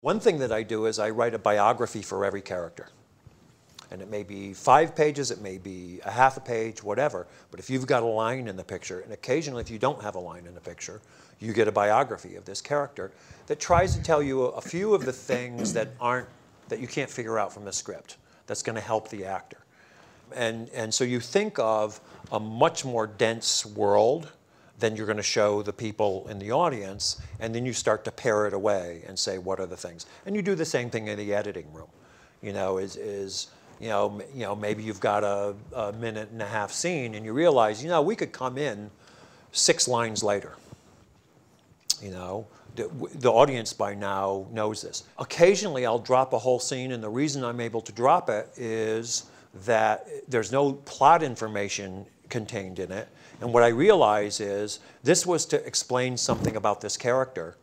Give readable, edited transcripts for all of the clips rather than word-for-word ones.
One thing that I do is I write a biography for every character. And it may be 5 pages, it may be a half a page, whatever. But if you've got a line in the picture, and occasionally if you don't have a line in the picture, you get a biography of this character that tries to tell you a few of the things that you can't figure out from the script that's going to help the actor. And so you think of a much more dense world than you're going to show the people in the audience, and then you start to pare it away and say, what are the things? And you do the same thing in the editing room. You know, maybe you've got a minute-and-a-half scene, and you realize, you know, we could come in 6 lines later. You know, the audience by now knows this. Occasionally, I'll drop a whole scene, and the reason I'm able to drop it is that there's no plot information contained in it. And what I realize is this was to explain something about this character,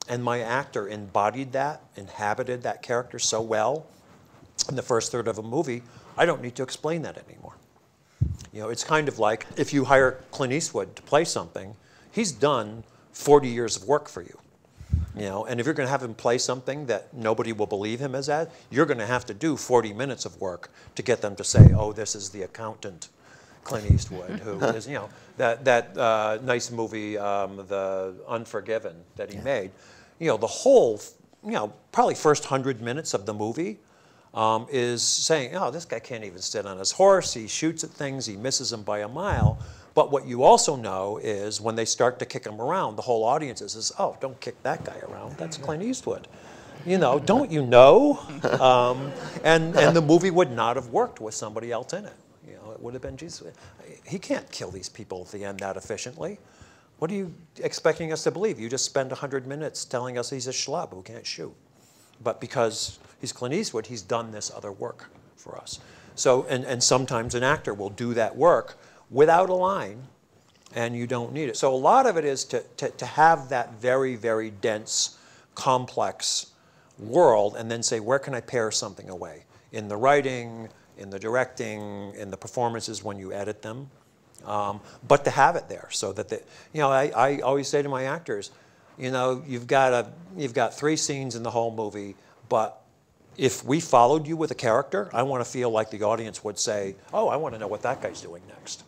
and my actor embodied that, inhabited that character so well in the first third of a movie, I don't need to explain that anymore. You know, it's kind of like if you hire Clint Eastwood to play something, he's done 40 years of work for you. You know, and if you're going to have him play something that nobody will believe him as at, you're going to have to do 40 minutes of work to get them to say, oh, this is the accountant Clint Eastwood, who is, you know, that nice movie, The Unforgiven, that he made. You know, the whole, you know, probably first 100 minutes of the movie is saying, oh, this guy can't even sit on his horse. He shoots at things. He misses them by a mile. But what you also know is when they start to kick him around, the whole audience says, oh, don't kick that guy around. That's Clint Eastwood. You know, don't you know? And the movie would not have worked with somebody else in it. You know, it would have been, Jesus, he can't kill these people at the end that efficiently. What are you expecting us to believe? You just spend 100 minutes telling us he's a schlub who can't shoot. But because he's Clint Eastwood, he's done this other work for us. So, and sometimes an actor will do that work without a line, and you don't need it. So a lot of it is to have that very, very dense, complex world, and then say, where can I pare something away? In the writing, in the directing, in the performances when you edit them. But to have it there so that, you know, I always say to my actors, you know, you've got 3 scenes in the whole movie, but if we followed you with a character, I want to feel like the audience would say, oh, I want to know what that guy's doing next.